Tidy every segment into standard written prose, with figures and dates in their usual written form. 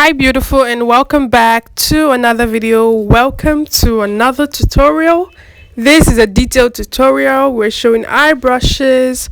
Hi beautiful, and welcome back to another video. Welcome to another tutorial. This is a detailed tutorial. We're showing eye brushes,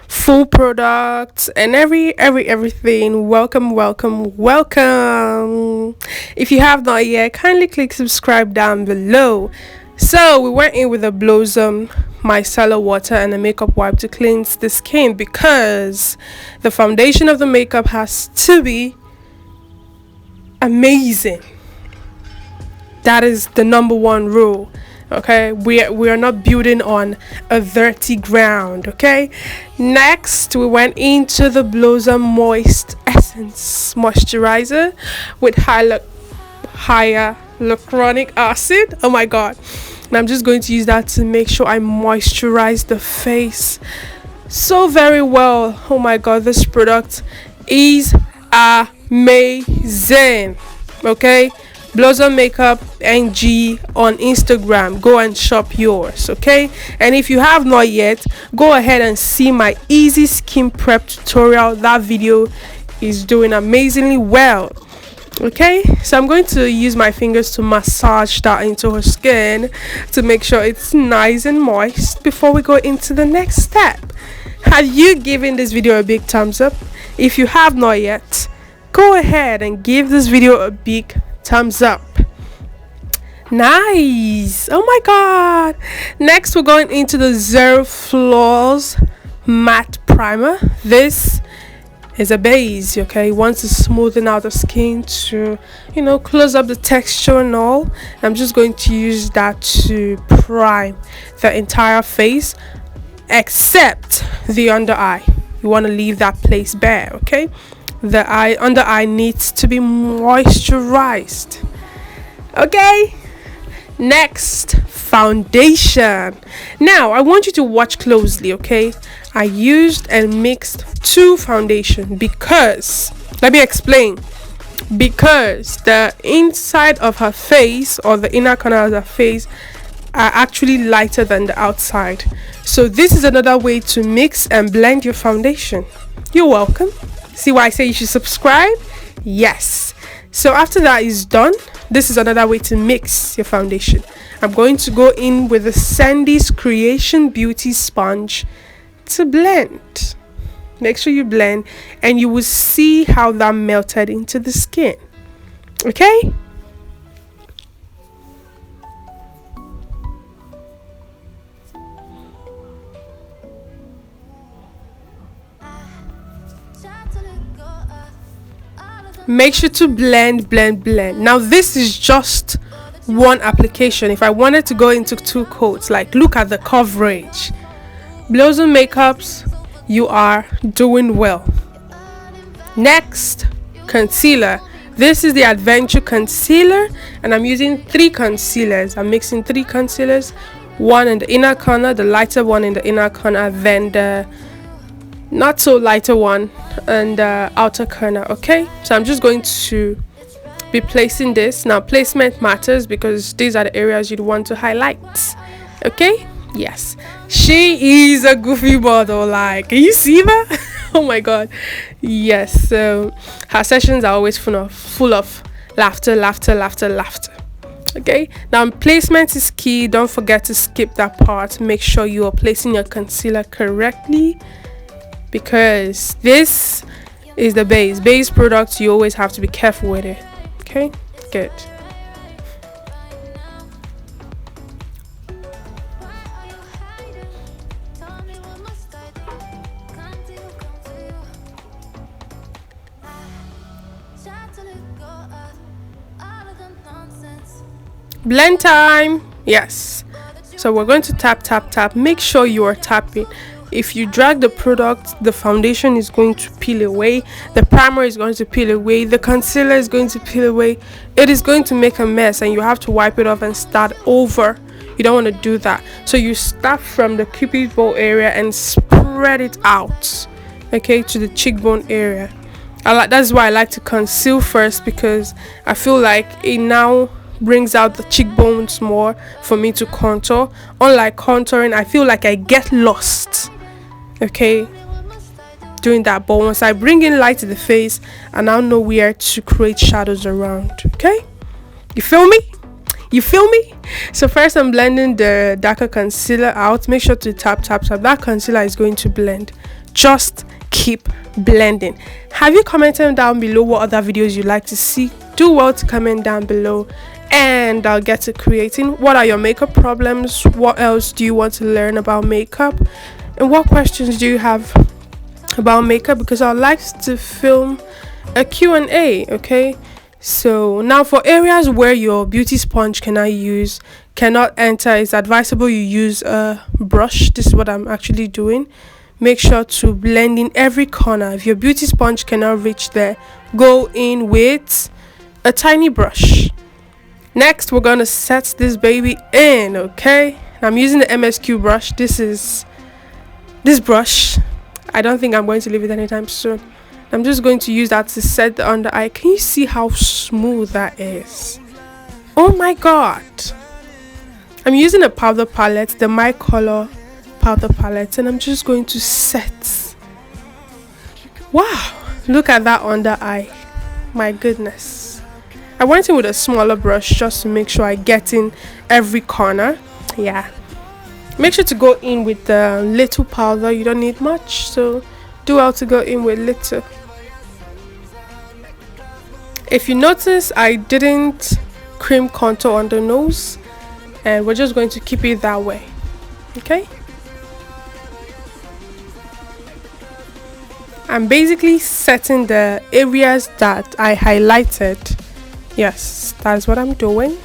full products, and everything. Welcome. If you have not yet, kindly click subscribe down below. So we went in with a Blossom micellar water and a makeup wipe to cleanse the skin, because the foundation of the makeup has to be amazing. That is the number one rule. Okay, we are not building on a dirty ground. Okay, next we went into the Blossom Moist Essence moisturizer with hyaluronic acid. Oh my god. And I'm just going to use that to make sure I moisturize the face so very well. Oh my god, this product is amazing. Okay, Blossom Makeup NG on Instagram. Go and shop yours. Okay, and if you have not yet, go ahead and see my easy skin prep tutorial. That video is doing amazingly well. Okay, so I'm going to use my fingers to massage that into her skin to make sure it's nice and moist before we go into the next step. Have you given this video a big thumbs up? If you have not yet, go ahead and give this video a big thumbs up. Nice. Oh my god. Next we're going into the Zero Flaws matte primer. This is a base. Okay, you want to smoothen out the skin to, close up the texture and all. I'm just going to use that to prime the entire face except the under eye. You want to leave that place bare. Okay, the under eye needs to be moisturized. Okay, next, foundation. Now I want you to watch closely. Okay, I used and mixed two foundation because, let me explain, because the inside of her face, or the inner corner of her face, are actually lighter than the outside. So this is another way to mix and blend your foundation. You're welcome. See why I say you should subscribe? Yes. So after that is done, this is another way to mix your foundation. I'm going to go in with the Sandy's Creation Beauty Sponge to blend. Make sure you blend, and you will see how that melted into the skin. Okay? Make sure to blend. Now this is just one application. If I wanted to go into two coats, like, look at the coverage. Blossom Makeups, you are doing well. Next, concealer. This is the Adventure Concealer, and I'm using 3 concealers. I'm mixing 3 concealers, one in the inner corner, the lighter one in the inner corner, then the not so lighter one and the outer corner. Okay, so I'm just going to be placing this. Now placement matters because these are the areas you'd want to highlight. Okay, yes, she is a goofy model. Like, can you see that? Oh my god, yes. So her sessions are always full of laughter. Okay, now placement is key. Don't forget to skip that part. Make sure you are placing your concealer correctly, because this is the base product. You always have to be careful with it. Okay, good. Blend time. Yes, so we're going to tap. Make sure you are tapping. If you drag the product, the foundation is going to peel away, the primer is going to peel away, the concealer is going to peel away. It is going to make a mess, and you have to wipe it off and start over. You don't want to do that. So you start from the cupid bow area and spread it out, okay, to the cheekbone area. That's why I like to conceal first, because I feel like it now brings out the cheekbones more for me to contour. Unlike contouring, I feel like I get lost. Okay, doing that, but once I bring in light to the face, and I'll know where to create shadows around. Okay, you feel me? You feel me? So first I'm blending the darker concealer out. Make sure to tap. That concealer is going to blend. Just keep blending. Have you commented down below what other videos you'd like to see? Do well to comment down below, and I'll get to creating. What are your makeup problems? What else do you want to learn about makeup? And what questions do you have about makeup? Because I'd like to film a Q&A, okay? So now for areas where your beauty sponge cannot enter, it's advisable you use a brush. This is what I'm actually doing. Make sure to blend in every corner. If your beauty sponge cannot reach there, go in with a tiny brush. Next, we're going to set this baby in, okay? I'm using the MSQ brush. This brush, I don't think I'm going to leave it anytime soon. I'm just going to use that to set the under eye. Can you see how smooth that is? Oh my god. I'm using a powder palette, the My Color powder palette, and I'm just going to set. Wow, look at that under eye. My goodness. I went in with a smaller brush just to make sure I get in every corner. Yeah, make sure to go in with the little powder. You don't need much, so do well to go in with little. If you notice, I didn't cream contour on the nose, and we're just going to keep it that way. Okay, I'm basically setting the areas that I highlighted. Yes, that's what I'm doing.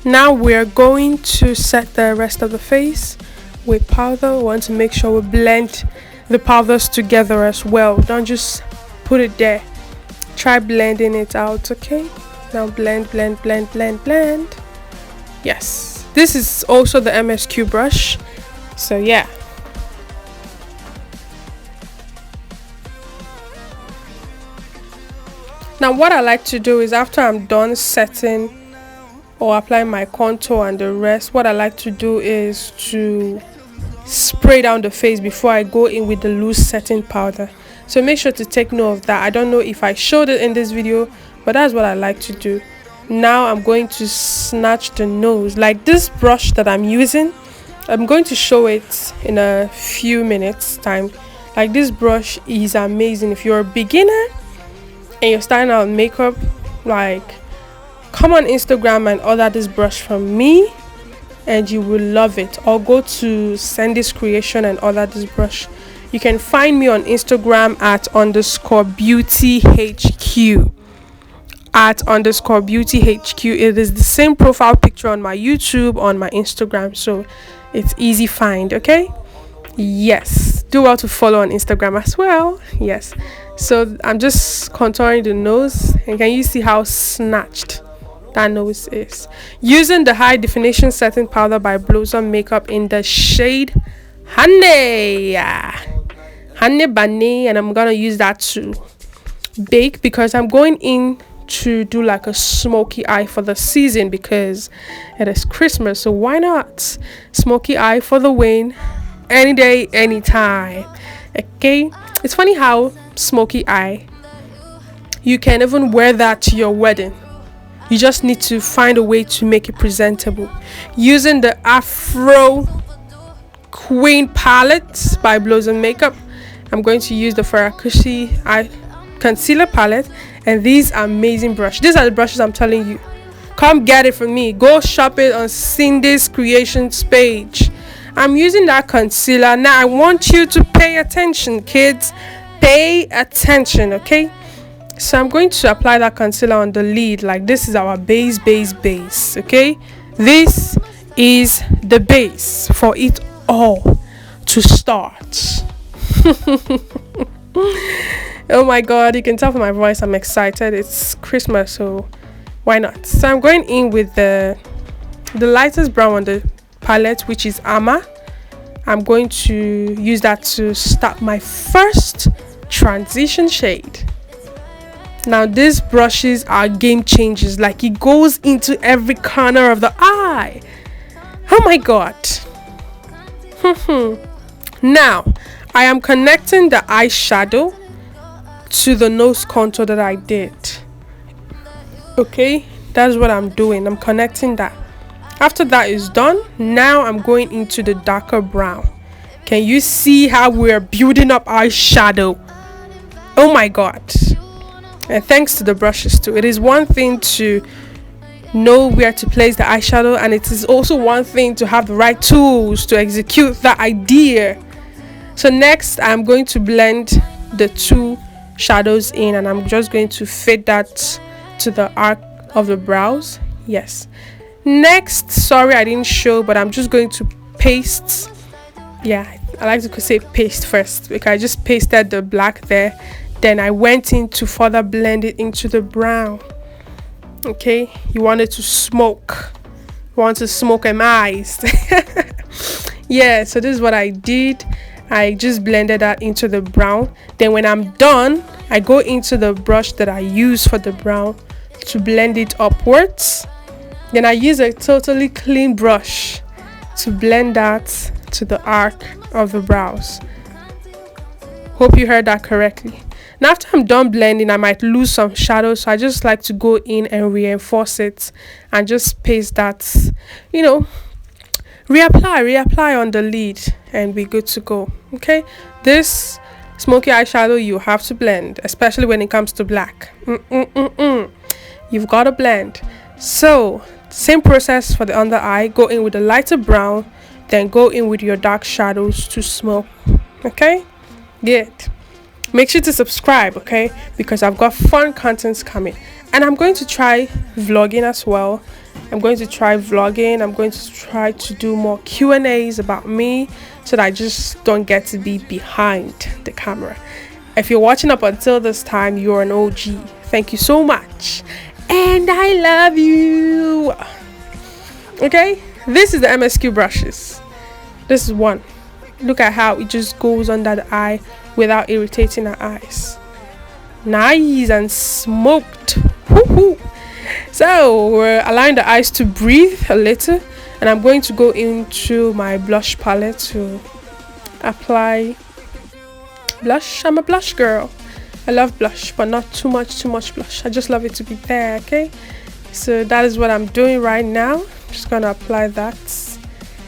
Now we're going to set the rest of the face with powder. We want to make sure we blend the powders together as well. Don't just put it there. Try blending it out, okay? Now blend. Yes, this is also the MSQ brush. So yeah. Now what I like to do is, after I'm done setting or applying my contour and the rest, what I like to do is to spray down the face before I go in with the loose setting powder. So make sure to take note of that. I don't know if I showed it in this video, but that's what I like to do. Now I'm going to snatch the nose. Like this brush that I'm using, I'm going to show it in a few minutes time. Like this brush is amazing. If you're a beginner and you're starting out with makeup, like, come on Instagram and order this brush from me and you will love it. Or go to Sandy's Creation and order this brush. You can find me on Instagram at _beautyhq. At _beautyhq. It is the same profile picture on my YouTube, on my Instagram, so it's easy find, okay? Yes, do well to follow on Instagram as well. Yes, so I'm just contouring the nose, and can you see how snatched that nose is? Using the high definition setting powder by Blossom Makeup in the shade Honey Bunny, and I'm gonna use that to bake because I'm going in to do like a smoky eye for the season because it is Christmas. So why not smoky eye for the win, any day, anytime. Okay, it's funny how smoky eye, you can even wear that to your wedding. You just need to find a way to make it presentable. Using the Afro Queen palette by Blossom Makeup, I'm going to use the Farakushi eye concealer palette and these amazing brushes. These are the brushes I'm telling you. Come get it from me. Go shop it on Cindy's Creations page. I'm using that concealer. Now I want you to pay attention, kids. Pay attention, okay? So I'm going to apply that concealer on the lid. Like this is our base, okay? This is the base for it all to start. Oh my god, you can tell from my voice I'm excited. It's Christmas, so why not? So I'm going in with the lightest brown on the palette, which is Ama. I'm going to use that to start my first transition shade. Now these brushes are game changers. Like, it goes into every corner of the eye. Oh my god. Now I am connecting the eyeshadow to the nose contour that I did. Okay, that's what I'm doing. I'm connecting that. After that is done, now I'm going into the darker brown. Can you see how we're building up eyeshadow? Oh my god. And thanks to the brushes too. It is one thing to know where to place the eyeshadow, and it is also one thing to have the right tools to execute that idea. So next I'm going to blend the two shadows in, and I'm just going to fade that to the arc of the brows. Yes. Next, sorry I didn't show, but I'm just going to paste. Yeah, I like to say paste first because I just pasted the black there, then I went in to further blend it into the brown. Okay, you want it to smoke, you want to smoke them eyes. Yeah, so this is what I did. I just blended that into the brown. Then when I'm done, I go into the brush that I use for the brown to blend it upwards. Then I use a totally clean brush to blend that to the arc of the brows. Hope you heard that correctly. Now after I'm done blending, I might lose some shadow, so I just like to go in and reinforce it and just paste that, you know, reapply on the lid, and we're good to go. Okay, this smoky eyeshadow you have to blend, especially when it comes to black. You've got to blend. So same process for the under eye. Go in with the lighter brown, then go in with your dark shadows to smoke. Okay, good. Make sure to subscribe, okay, because I've got fun contents coming, and I'm going to try vlogging as well. I'm going to try to do more Q&As about me, so that I just don't get to be behind the camera. If you're watching up until this time, you're an OG. Thank you so much, and I love you. Okay, this is the MSQ brushes. This is one. Look at how it just goes under the eye without irritating our eyes. Nice and smoked. Woo-hoo. So we're allowing the eyes to breathe a little, and I'm going to go into my blush palette to apply blush. I'm a blush girl. I love blush, but not too much blush. I just love it to be there. Okay, so that is what I'm doing right now. I'm just gonna apply that.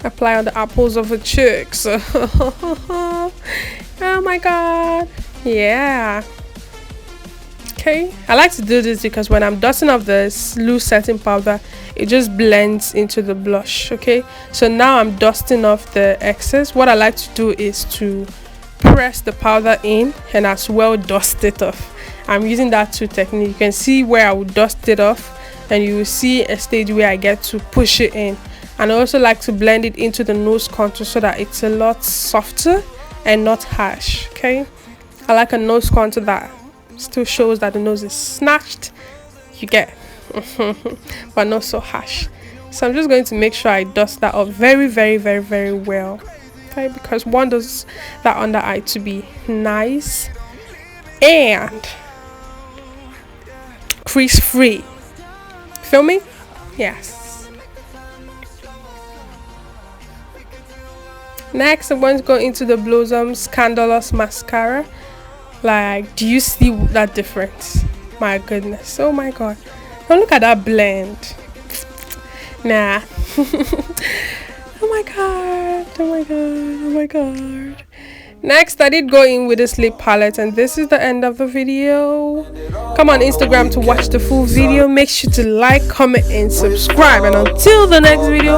Apply on the apples of the cheeks. Oh my god, yeah. Okay, I like to do this because when I'm dusting off this loose setting powder, it just blends into the blush. Okay, so now I'm dusting off the excess. What I like to do is to press the powder in and as well dust it off. I'm using that two technique. You can see where I will dust it off, and you will see a stage where I get to push it in. And I also like to blend it into the nose contour so that it's a lot softer and not harsh. Okay, I like a nose contour that still shows that the nose is snatched, you get. But not so harsh. So I'm just going to make sure I dust that up very well. Okay, because one does that under eye to be nice and crease free. Feel me? Yes. Next, I'm going to go into the Blossom Scandalous Mascara. Like, do you see that difference? My goodness. Oh my god. Now look at that blend. Nah. Oh my god. Oh my god. Oh my god. Next, I did go in with this lip palette, and this is the end of the video. Come on Instagram to watch the full video. Make sure to like, comment, and subscribe. And until the next video,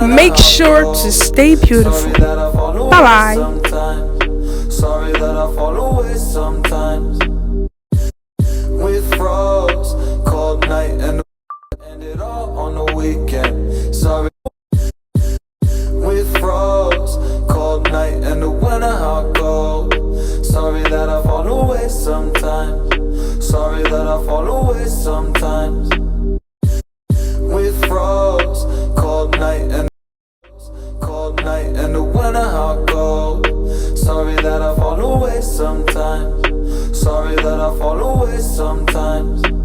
make sure to stay beautiful. Bye bye. Sorry that I fall away sometimes. With frogs, cold night, and it all on the weekend. Sorry. With frogs, cold night, and the winter hot cold. Sorry that I fall away sometimes. Sorry that I fall away sometimes. With frogs, cold night, and the winter hot cold. Sorry that I fall away sometimes. sorry that I fall away sometimes.